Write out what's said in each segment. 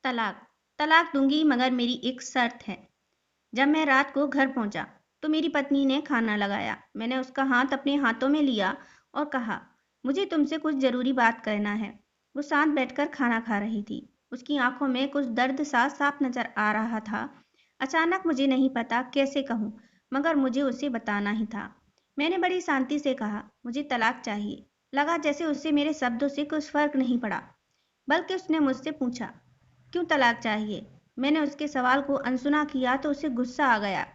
तलाक तलाक दूंगी, मगर मेरी एक शर्त है। जब मैं रात को घर पहुंचा तो मेरी पत्नी ने खाना लगाया। मैंने उसका हाथ अपने हाथों में लिया और कहा, मुझे तुमसे कुछ जरूरी बात करना है। वो शांत बैठकर खाना खा रही थी। उसकी आंखों में कुछ दर्द सा साफ नजर आ रहा था। अचानक मुझे नहीं पता कैसे कहूँ, मगर मुझे उसे बताना ही था। मैंने बड़ी शांति से कहा, मुझे तलाक चाहिए। लगा जैसे उससे मेरे शब्दों से कुछ फर्क नहीं पड़ा, बल्कि उसने मुझसे पूछा, क्यों तलाक चाहिए। मैंने उसके सवाल को अनसुना किया तो उसे गुस्सा आ गया।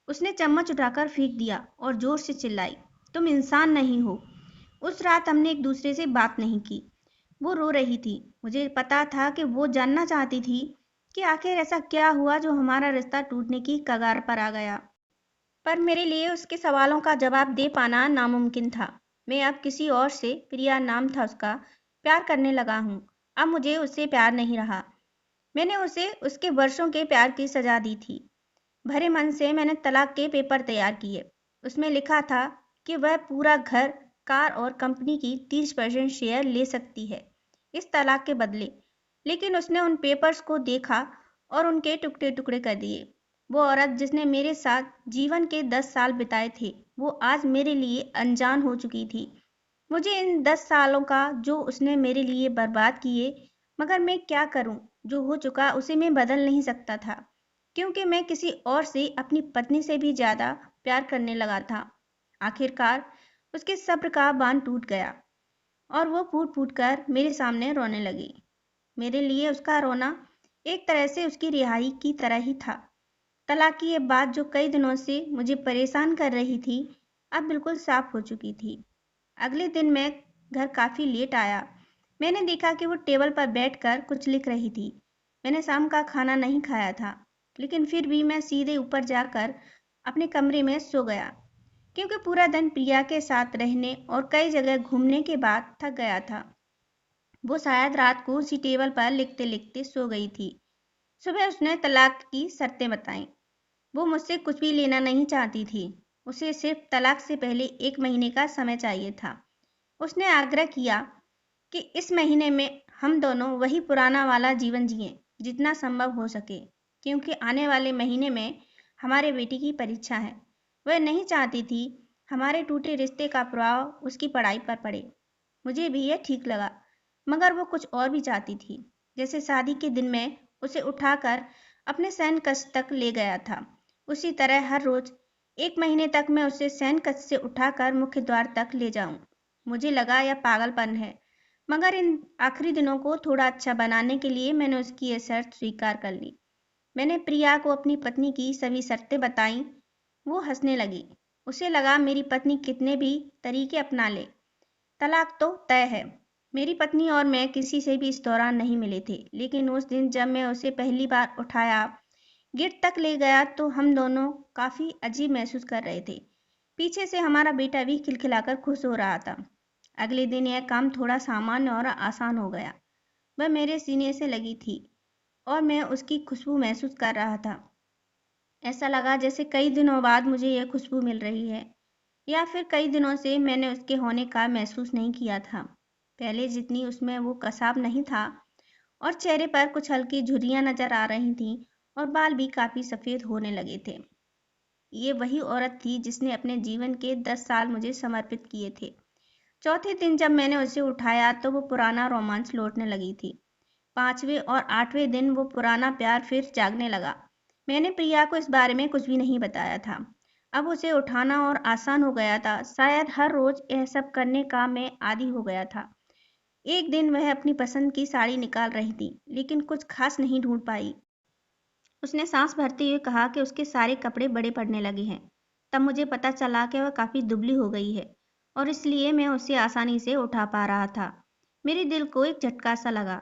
उसने चम्मच उठाकर फेंक दिया और जोर से चिल्लाई, तुम इंसान नहीं हो। उस रात हमने एक दूसरे से बात नहीं की। वो रो रही थी। मुझे पता था कि वो जानना चाहती थी कि आखिर ऐसा क्या हुआ जो हमारा रिश्ता टूटने की कगार पर आ गया। पर मेरे लिए उसके सवालों का जवाब दे पाना नामुमकिन था। मैं अब किसी और से, प्रिया नाम था उसका, प्यार करने लगा हूँ। अब मुझे उससे प्यार नहीं रहा। मैंने उसे उसके वर्षों के प्यार की सजा दी थी। भरे मन से मैंने तलाक के पेपर तैयार किए। उसमें लिखा था कि वह पूरा घर, कार और कंपनी की 30% शेयर ले सकती है इस तलाक के बदले। लेकिन उसने उन पेपर्स को देखा और उनके टुकड़े टुकड़े कर दिए। वो औरत जिसने मेरे साथ जीवन के 10 साल बिताए थे, वो आज मेरे लिए अनजान हो चुकी थी। मुझे इन 10 सालों का जो उसने मेरे लिए बर्बाद किए, मगर मैं क्या करूं। जो हो चुका उसे मैं बदल नहीं सकता था, क्योंकि मैं किसी और से, अपनी पत्नी से भी ज्यादा प्यार करने लगा था। आखिरकार उसके सब्र का बांध टूट गया और वो फूट फूट कर मेरे सामने रोने लगी। मेरे लिए उसका रोना एक तरह से उसकी रिहाई की तरह ही था। तलाक की ये बात जो कई दिनों से मुझे परेशान कर रही थी, अब बिल्कुल साफ हो चुकी थी। अगले दिन मैं घर काफी लेट आया। मैंने देखा कि वो टेबल पर बैठकर कुछ लिख रही थी। मैंने शाम का खाना नहीं खाया था, लेकिन फिर भी मैं सीधे ऊपर जाकर अपने कमरे में सो गया, क्योंकि पूरा दिन प्रिया के साथ रहने और कई जगह घूमने के बाद थक गया था। वो शायद रात को उसी टेबल पर लिखते लिखते सो गई थी। सुबह उसने तलाक की शर्तें बताईं। वो मुझसे कुछ भी लेना नहीं चाहती थी। उसे सिर्फ तलाक से पहले 1 महीने का समय चाहिए था। उसने आग्रह किया कि इस महीने में हम दोनों वही पुराना वाला जीवन जिएं, जितना संभव हो सके, क्योंकि आने वाले महीने में हमारे बेटी की परीक्षा है। वह नहीं चाहती थी हमारे टूटे रिश्ते का प्रभाव उसकी पढ़ाई पर पड़े। मुझे भी यह ठीक लगा, मगर वो कुछ और भी चाहती थी। जैसे शादी के दिन मैं उसे उठाकर अपने शयन कक्ष तक ले गया था, उसी तरह हर रोज 1 महीने तक मैं उसे शयन कक्ष से उठाकर मुख्य द्वार तक ले जाऊं। मुझे लगा यह पागलपन है, मगर इन आखिरी दिनों को थोड़ा अच्छा बनाने के लिए मैंने उसकी यह शर्त स्वीकार कर ली। मैंने प्रिया को अपनी पत्नी की सभी शर्तें बताईं। वो हंसने लगी। उसे लगा मेरी पत्नी कितने भी तरीके अपना ले, तलाक तो तय है। मेरी पत्नी और मैं किसी से भी इस दौरान नहीं मिले थे, लेकिन उस दिन जब मैं उसे पहली बार उठाया, गेट तक ले गया, तो हम दोनों काफी अजीब महसूस कर रहे थे। पीछे से हमारा बेटा भी खिलखिलाकर खुश हो रहा था। अगले दिन यह काम थोड़ा सामान्य और आसान हो गया। वह मेरे सीने से लगी थी और मैं उसकी खुशबू महसूस कर रहा था। ऐसा लगा जैसे कई दिनों बाद मुझे यह खुशबू मिल रही है, या फिर कई दिनों से मैंने उसके होने का महसूस नहीं किया था। पहले जितनी उसमें वो कसाव नहीं था, और चेहरे पर कुछ हल्की झुर्रियां नजर आ रही थीं और बाल भी काफी सफेद होने लगे थे। ये वही औरत थी जिसने अपने जीवन के 10 साल मुझे समर्पित किए थे। चौथे दिन जब मैंने उसे उठाया तो वो पुराना रोमांच लौटने लगी थी। 5वें और 8वें दिन वो पुराना प्यार फिर जागने लगा। मैंने प्रिया को इस बारे में कुछ भी नहीं बताया था। अब उसे उठाना और आसान हो गया था। शायद हर रोज यह सब करने का मैं आदी हो गया था। एक दिन वह अपनी पसंद की साड़ी निकाल रही थी, लेकिन कुछ खास नहीं ढूंढ पाई। उसने सांस भरते हुए कहा कि उसके सारे कपड़े बड़े पड़ने लगे हैं। तब मुझे पता चला कि वह काफी दुबली हो गई है और इसलिए मैं उसे आसानी से उठा पा रहा था। मेरे दिल को एक झटका सा लगा।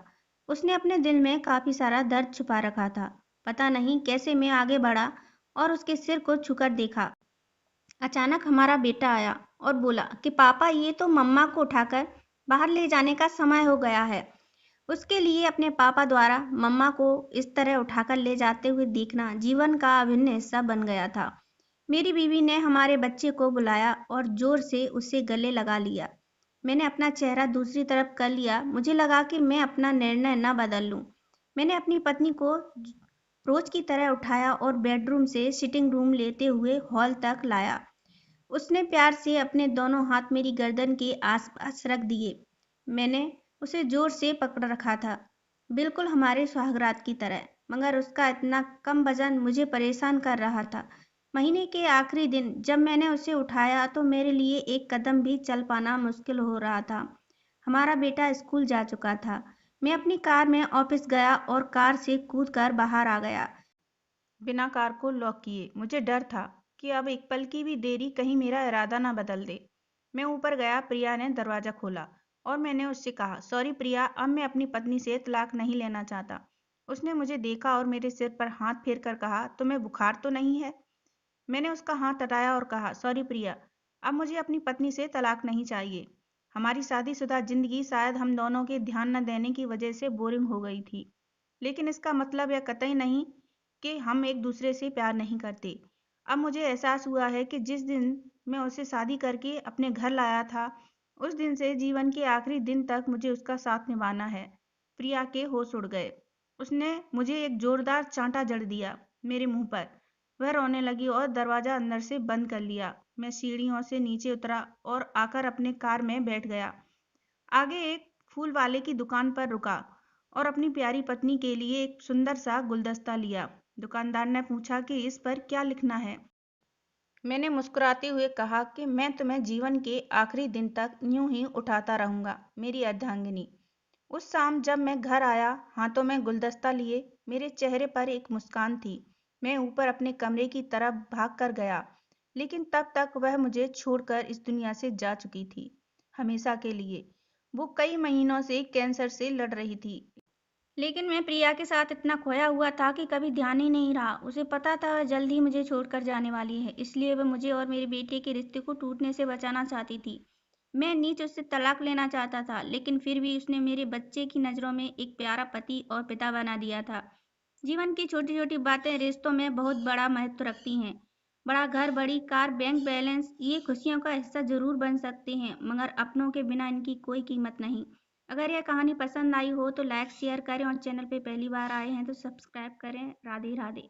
उसने अपने दिल में काफी सारा दर्द छुपा रखा था। पता नहीं कैसे मैं आगे बढ़ा और उसके सिर को छूकर देखा। अचानक हमारा बेटा आया और बोला कि पापा, ये तो मम्मा को उठाकर बाहर ले जाने का समय हो गया है। उसके लिए अपने पापा द्वारा मम्मा को इस तरह उठाकर ले जाते हुए देखना जीवन का अभिन्न हिस्सा बन गया था। मेरी बीवी ने हमारे बच्चे को बुलाया और जोर से उसे गले लगा लिया। मैंने अपना चेहरा दूसरी तरफ कर लिया। मुझे लगा कि मैं अपना निर्णय न बदल लूं, मैंने अपनी पत्नी को रोज की तरह उठाया और बेडरूम से सिटिंग रूम लेते हुए हॉल तक लाया। उसने प्यार से अपने दोनों हाथ मेरी गर्दन के आसपास रख दिए। मैंने उसे जोर से पकड़ रखा था, बिल्कुल हमारे सुहागरात की तरह, मगर उसका इतना कम वजन मुझे परेशान कर रहा था। महीने के आखिरी दिन जब मैंने उसे उठाया तो मेरे लिए एक कदम भी चल पाना मुश्किल हो रहा था। हमारा बेटा स्कूल जा चुका था। मैं अपनी कार में ऑफिस गया और कार से कूदकर बाहर आ गया, बिना कार को लॉक किए। मुझे डर था कि अब एक पल की भी देरी कहीं मेरा इरादा ना बदल दे। मैं ऊपर गया, प्रिया ने दरवाज़ा खोला और मैंने उससे कहा, सॉरी प्रिया, अब मैं अपनी पत्नी से तलाक नहीं लेना चाहता। उसने मुझे देखा और मेरे सिर पर हाथ फेर कर कहा, तुम्हें बुखार तो नहीं है? मैंने उसका हाथ हटाया और कहा, सॉरी प्रिया, अब मुझे अपनी पत्नी से तलाक नहीं चाहिए। हमारी शादीशुदा जिंदगी शायद हम दोनों के ध्यान न देने की वजह से बोरिंग हो गई थी, लेकिन इसका मतलब यह कतई नहीं कि हम एक दूसरे से प्यार नहीं करते। अब मुझे एहसास हुआ है कि जिस दिन मैं उसे शादी करके अपने घर लाया था, उस दिन से जीवन के आखिरी दिन तक मुझे उसका साथ निभाना है। प्रिया के होश उड़ गए। उसने मुझे एक जोरदार चांटा जड़ दिया मेरे मुंह पर। वह रोने लगी और दरवाजा अंदर से बंद कर लिया। मैं सीढ़ियों से नीचे उतरा और आकर अपने कार में बैठ गया। आगे एक फूल वाले की दुकान पर रुका और अपनी प्यारी पत्नी के लिए एक सुंदर सा गुलदस्ता लिया। दुकानदार ने पूछा कि इस पर क्या लिखना है। मैंने मुस्कुराते हुए कहा कि मैं तुम्हें जीवन के आखिरी दिन तक यूं ही उठाता रहूंगा, मेरी अर्धांगिनी। उस शाम जब मैं घर आया, हाथों में गुलदस्ता लिए, मेरे चेहरे पर एक मुस्कान थी। मैं ऊपर अपने कमरे की तरफ भाग कर गया, लेकिन तब तक वह मुझे छोड़कर इस दुनिया से जा चुकी थी, हमेशा के लिए। वो कई महीनों से कैंसर से लड़ रही थी, लेकिन मैं प्रिया के साथ इतना खोया हुआ था कि कभी ध्यान ही नहीं रहा। उसे पता था वह जल्द ही मुझे छोड़कर जाने वाली है, इसलिए वह मुझे और मेरे बेटे के रिश्ते को टूटने से बचाना चाहती थी। मैं नीच उससे तलाक लेना चाहता था, लेकिन फिर भी उसने मेरे बच्चे की नज़रों में एक प्यारा पति और पिता बना दिया था। जीवन की छोटी छोटी बातें रिश्तों में बहुत बड़ा महत्व रखती हैं। बड़ा घर, बड़ी कार, बैंक बैलेंस, ये खुशियों का हिस्सा जरूर बन सकते हैं, मगर अपनों के बिना इनकी कोई कीमत नहीं। अगर यह कहानी पसंद आई हो तो लाइक शेयर करें और चैनल पे पहली बार आए हैं तो सब्सक्राइब करें। राधे राधे।